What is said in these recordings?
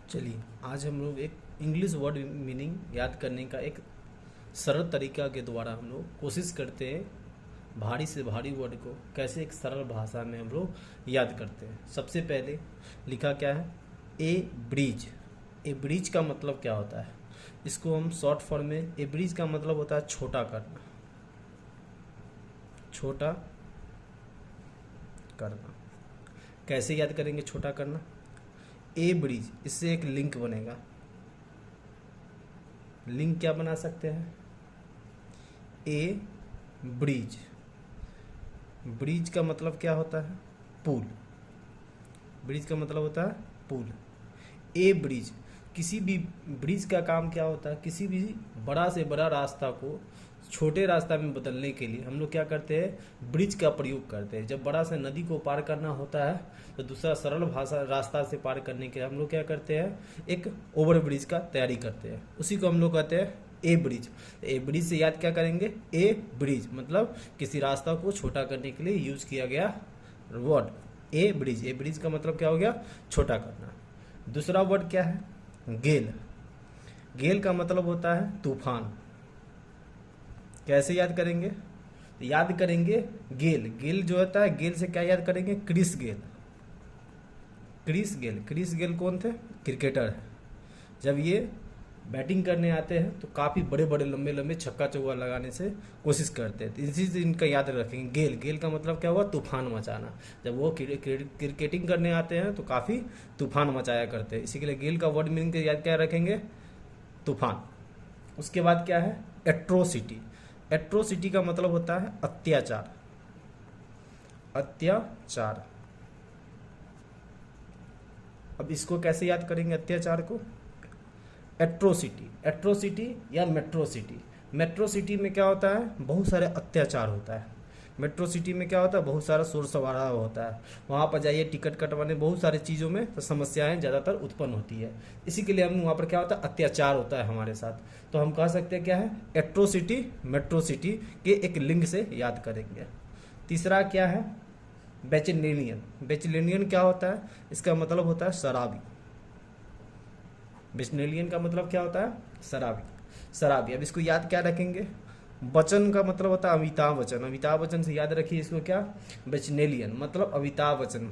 चलिए आज हम लोग एक इंग्लिश वर्ड मीनिंग याद करने का एक सरल तरीका के द्वारा हम लोग कोशिश करते हैं भारी से भारी वर्ड को कैसे एक सरल भाषा में हम लोग याद करते हैं। सबसे पहले लिखा क्या है, ए ब्रिज। ए ब्रिज का मतलब क्या होता है, इसको हम शॉर्ट फॉर्म में ए ब्रिज का मतलब होता है छोटा करना, छोटा करना। कैसे याद करेंगे छोटा करना, ए ब्रिज, इससे एक लिंक बनेगा। लिंक क्या बना सकते हैं, ए ब्रिज। ब्रिज का मतलब क्या होता है, पुल। ब्रिज का मतलब होता है पुल। ए ब्रिज, किसी भी ब्रिज का काम क्या होता है, किसी भी बड़ा से बड़ा रास्ता को छोटे रास्ता में बदलने के लिए हम लोग क्या करते हैं, ब्रिज का प्रयोग करते हैं। जब बड़ा सा नदी को पार करना होता है तो दूसरा सरल भाषा रास्ता से पार करने के लिए हम लोग क्या करते हैं, एक ओवर ब्रिज का तैयारी करते हैं। उसी को हम लोग कहते हैं ए ब्रिज। ए ब्रिज से याद क्या करेंगे, ए ब्रिज मतलब किसी रास्ता को छोटा करने के लिए यूज किया गया word a bridge. A bridge का मतलब क्या हो गया, छोटा करना। दूसरा वर्ड क्या है, गेल। गेल का मतलब होता है तूफान। कैसे याद करेंगे, तो याद करेंगे गेल। गेल जो होता है, गेल से क्या याद करेंगे, Chris Gayle. Chris Gayle, Chris Gayle कौन थे, क्रिकेटर है। जब ये बैटिंग करने आते हैं तो काफ़ी बड़े बड़े लंबे लंबे छक्का चौका लगाने से कोशिश करते हैं। तो इसी से इनका याद रखेंगे गेल। गेल का मतलब क्या हुआ, तूफान मचाना। जब वो क्रिकेटिंग करने आते हैं तो काफ़ी तूफान मचाया करते हैं। इसी के लिए गेल का वर्ड मीनिंग के याद क्या रखेंगे, तूफान। उसके बाद क्या है, एट्रोसिटी। एट्रोसिटी का मतलब होता है अत्याचार। अत्याचार। अब इसको कैसे याद करेंगे अत्याचार को, एट्रोसिटी। एट्रोसिटी या मेट्रोसिटी। मेट्रोसिटी में क्या होता है, बहुत सारे अत्याचार होता है। मेट्रो सिटी में क्या होता है, बहुत सारा शोर शराबा होता है। वहाँ पर जाइए टिकट कटवाने, बहुत सारी चीज़ों में तो समस्याएं ज़्यादातर उत्पन्न होती है। इसी के लिए हम वहाँ पर क्या होता है, अत्याचार होता है हमारे साथ। तो हम कह सकते हैं क्या है, एट्रोसिटी मेट्रो सिटी के एक लिंक से याद करेंगे। तीसरा क्या है, बेचलेनियन। बेचलेनियन क्या होता है, इसका मतलब होता है शराबी। बेचलेनियन का मतलब क्या होता है, शराबी। शराबी। अब इसको याद क्या रखेंगे, बच्चन का मतलब होता है अमिताभ बच्चन। अमिताभ बच्चन से याद रखिए इसको क्या, बेचलेनियन मतलब अमिताभ बच्चन।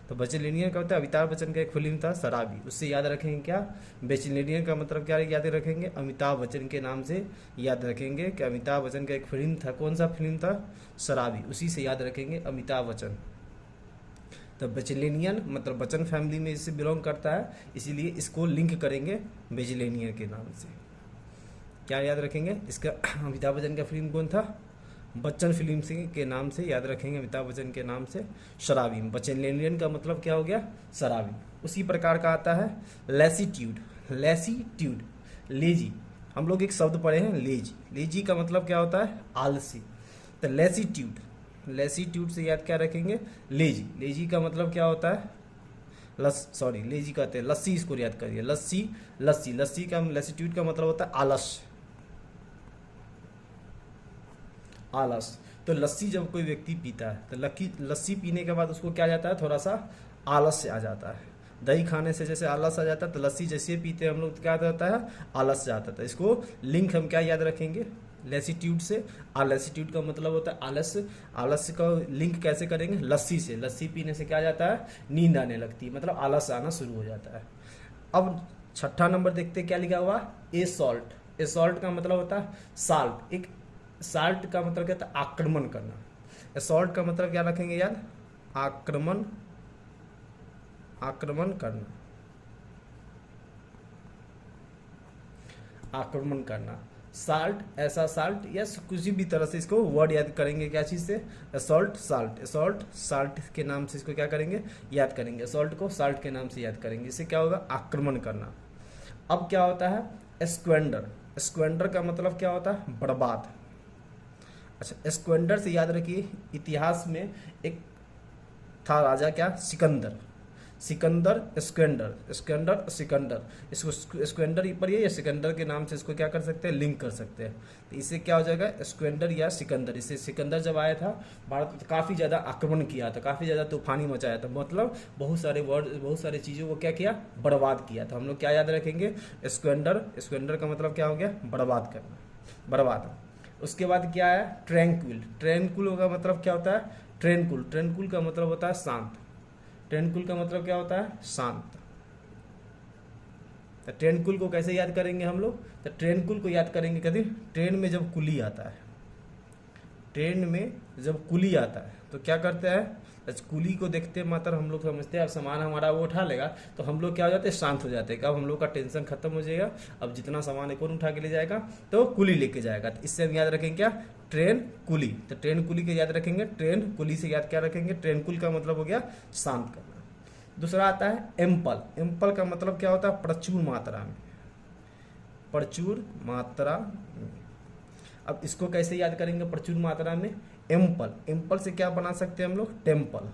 तो बेचलेनियन का होता है, अमिताभ बच्चन का एक फिल्म था शराबी, उससे याद रखेंगे क्या, बेचलेनियन का मतलब क्या याद रखेंगे, अमिताभ बच्चन के नाम से याद रखेंगे कि अमिताभ बच्चन का एक फिल्म था, कौन सा फिल्म था, शराबी, उसी से याद रखेंगे अमिताभ बच्चन। तो बेचलेनियन मतलब बच्चन फैमिली में इससे बिलोंग करता है, इसीलिए इसको लिंक करेंगे बेचलेनियन के नाम से। क्या याद रखेंगे इसका, अमिताभ बच्चन का फिल्म कौन था, बच्चन फिल्म से के नाम से याद रखेंगे, अमिताभ बच्चन के नाम से शराबी। बेचलेनियन का मतलब क्या हो गया, शराबी। उसी प्रकार का आता है लेसीट्यूड। Lassitude, lazy. हम लोग एक शब्द पढ़े हैं लेजी। लेजी का मतलब क्या होता है, आलसी। तो लेसीट्यूड, लेसीट्यूड से याद क्या रखेंगे, लेजी। लेजी का मतलब क्या होता है, लेजी कहते हैं लस्सी, इसको याद करिए, लस्सी। लस्सी, लस्सी का लेसीट्यूड का मतलब होता है आलस। आलस। तो लस्सी जब कोई व्यक्ति पीता है तो लस्सी पीने के बाद उसको क्या जाता है, थोड़ा सा आलस से आ जाता है। दही खाने से जैसे आलस आ जाता है, तो लस्सी जैसे पीते हैं हम लोग, क्या जाता है, आलस जाता है। इसको लिंक हम क्या याद रखेंगे, लेसीट्यूड से। लेसीट्यूड का मतलब होता है आलस्य। आलस्य का लिंक कैसे करेंगे, लस्सी से। लस्सी पीने से क्या जाता है, नींद आने लगती है, मतलब आलस आना शुरू हो जाता है। अब छठा नंबर देखते हैं क्या लिखा हुआ, ए सॉल्ट। ए सॉल्ट का मतलब होता है साल्ट। एक साल्ट का मतलब क्या होता है, आक्रमण करना। असॉल्ट का मतलब क्या रखेंगे याद, आक्रमण, आक्रमण करना, आक्रमण करना। साल्ट, ऐसा साल्ट, या किसी भी तरह से इसको वर्ड याद करेंगे, क्या चीज़ से, असॉल्ट साल्ट। असॉल्ट साल्ट के नाम से इसको क्या करेंगे, याद करेंगे। असॉल्ट को साल्ट के नाम से याद करेंगे, इससे क्या होगा, आक्रमण करना। अब क्या होता है, स्क्वेंडर। स्क्वेंडर का मतलब क्या होता है, बर्बाद। अच्छा, स्क्वेंडर से याद रखिए, इतिहास में एक था राजा क्या, सिकंदर। सिकंदर, स्कंदर, स्कंदर, सिकंदर, इसको स्कंदर पर ये या सिकंदर के नाम से इसको क्या कर सकते हैं, लिंक कर सकते हैं। तो इससे क्या हो जाएगा, स्कंदर या सिकंदर। इससे सिकंदर जब आया था भारत में तो काफ़ी ज़्यादा आक्रमण किया था, काफ़ी ज़्यादा तूफानी मचाया था, मतलब बहुत सारे चीज़ों को क्या किया, बर्बाद किया था। हम लोग क्या याद रखेंगे, स्कंदर। स्कंदर का मतलब क्या हो गया, बर्बाद करना, बर्बाद। उसके बाद क्या है, ट्रैंक्विल। ट्रैंक्विल का मतलब क्या होता है, ट्रैंक्विल। ट्रैंक्विल का मतलब होता है शांत। ट्रैंक्विल का मतलब क्या होता है, शांत। तो ट्रैंक्विल को कैसे याद करेंगे हम लोग, तो ट्रैंक्विल को याद करेंगे कभी, ट्रेन में जब कुली आता है, ट्रेन में जब कुली आता है तो क्या करते हैं, कुली को देखते मात्र हम लोग समझते हैं अब सामान हमारा वो उठा लेगा, तो हम लोग क्या हो जाते हैं, शांत हो जाते हैं। अब हम लोग का टेंशन खत्म हो जाएगा, अब जितना सामान है कौन उठा के ले जाएगा, तो कुली लेके जाएगा। तो इससे हम याद रखेंगे क्या, ट्रेन कुली। तो ट्रेन कुली के याद रखेंगे, ट्रेन कुली से याद क्या रखेंगे, ट्रेन कुल का मतलब हो गया शांत करना। दूसरा आता है एम्पल। एम्पल का मतलब क्या होता है, प्रचुर मात्रा में, प्रचुर मात्रा में। अब इसको कैसे याद करेंगे, प्रचुर मात्रा में, एम्पल। एम्पल से क्या बना सकते हैं हम लोग, टेम्पल।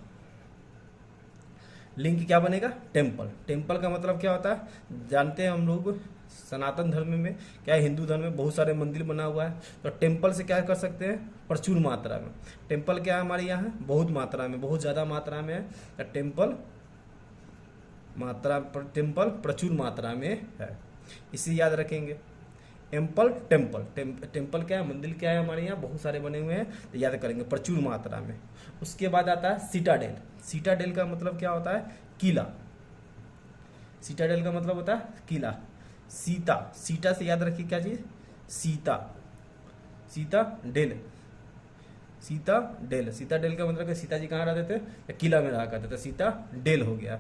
लिंक क्या बनेगा, टेम्पल। टेम्पल का मतलब क्या होता है, जानते हैं हम लोग सनातन धर्म में, क्या है, हिंदू धर्म में बहुत सारे मंदिर बना हुआ है, तो टेम्पल से क्या कर सकते हैं, प्रचुर मात्रा में। टेम्पल क्या है हमारे यहाँ, बहुत मात्रा में, बहुत ज़्यादा मात्रा में है, तो टेम्पल मात्रा, टेम्पल प्रचुर मात्रा में है, इसे याद रखेंगे। Ample, temple. टेम्पल क्या है, मंदिर क्या है, हमारे यहाँ बहुत सारे बने हुए हैं, तो याद करेंगे प्रचुर मात्रा में। उसके बाद आता है सिटाडेल। सिटाडेल का मतलब क्या होता है, किला। सिटाडेल का मतलब होता है किला। सीता, सीता से याद रखिए क्या चीज, सीता, सीता डेल, सीता डेल। सीता डेल का मतलब सीता जी कहाँ रहते थे, किला में रहा करते थे, सीता डेल हो गया।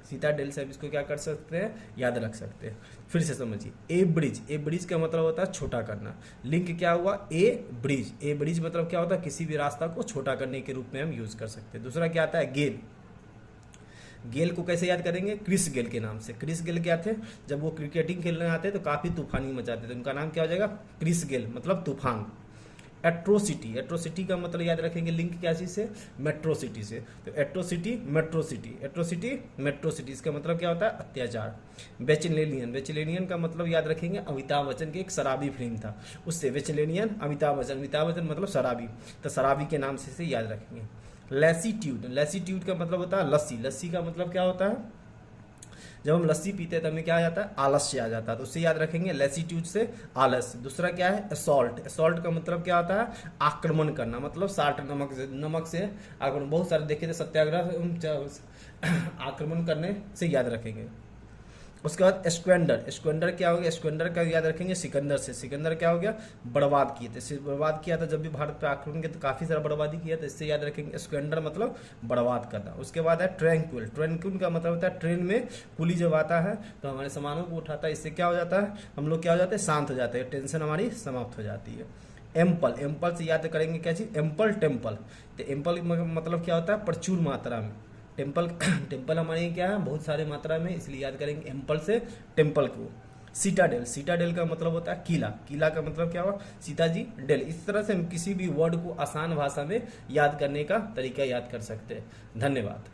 सीता डेल से इसको क्या कर सकते हैं, याद रख सकते हैं। फिर से समझिए, ए ब्रिज। ए ब्रिज का मतलब होता है छोटा करना। लिंक क्या हुआ, ए ब्रिज। ए ब्रिज मतलब क्या होता है, किसी भी रास्ता को छोटा करने के रूप में हम यूज कर सकते हैं। दूसरा क्या आता है, गेल। गेल को कैसे याद करेंगे, क्रिस गेल के नाम से। क्रिस गेल क्या थे, जब वो क्रिकेटिंग खेलने आते तो काफी तूफानी मचाते थे, उनका नाम क्या हो जाएगा, क्रिस गेल, मतलब तूफान। एट्रोसिटी। एट्रोसिटी का मतलब याद रखेंगे, लिंक क्या चीज से, मेट्रो सिटी से। तो atrocity, metro city, atrocity, metro city, इसका मतलब क्या होता है, अत्याचार। बेचलेनियन। बेचलेनियन का मतलब याद रखेंगे, अमिताभ बच्चन की एक शराबी फिल्म था, उससे बेचलेनियन, अमिताभ बच्चन, अमिताभ बच्चन मतलब शराबी, तो शराबी के नाम से याद रखेंगे। लैसीट्यूड। लैसीट्यूड का मतलब होता है लस्सी। लस्सी का मतलब क्या होता है, जब हम लस्सी पीते हैं तो हमें क्या आ जाता है, आलस्य आ जाता है, तो उससे याद रखेंगे लैसीट्यूड से आलस्य। दूसरा क्या है, असॉल्ट। असॉल्ट का मतलब क्या होता है, आक्रमण करना, मतलब साल्ट, नमक से आक्रमण। बहुत सारे देखे थे सत्याग्रह, आक्रमण करने से याद रखेंगे। उसके बाद स्क्वेंडर। स्क्वेंडर क्या हो गया, स्क्वेंडर का याद रखेंगे सिकंदर से। सिकंदर क्या हो गया, बर्बाद किए थे, बर्बाद किया था जब भी भारत पे आक्रमण किया तो काफी सारा बर्बादी किया था, इससे याद रखेंगे स्क्वेंडर मतलब बर्बाद करना। उसके बाद है ट्रैंक्विल। ट्रैंक्विल का मतलब होता है ट्रेन में कुली जब आता है तो हमारे सामानों को उठाता है, इससे क्या हो जाता है, हम लोग क्या हो जाते हैं, शांत हो जाते हैं, टेंशन हमारी समाप्त हो जाती है। एम्पल। एम्पल से याद करेंगे क्या चीज, एम्पल, टेम्पल। तो एम्पल मतलब क्या होता है, प्रचुर मात्रा में। टेम्पल, टेम्पल हमारे यहाँ क्या है, बहुत सारे मात्रा में, इसलिए याद करेंगे एम्पल से टेम्पल को। सीटाडेल। सीटाडेल का मतलब होता है किला। किला का मतलब क्या हुआ, सीता जी डेल। इस तरह से हम किसी भी वर्ड को आसान भाषा में याद करने का तरीका याद कर सकते हैं। धन्यवाद।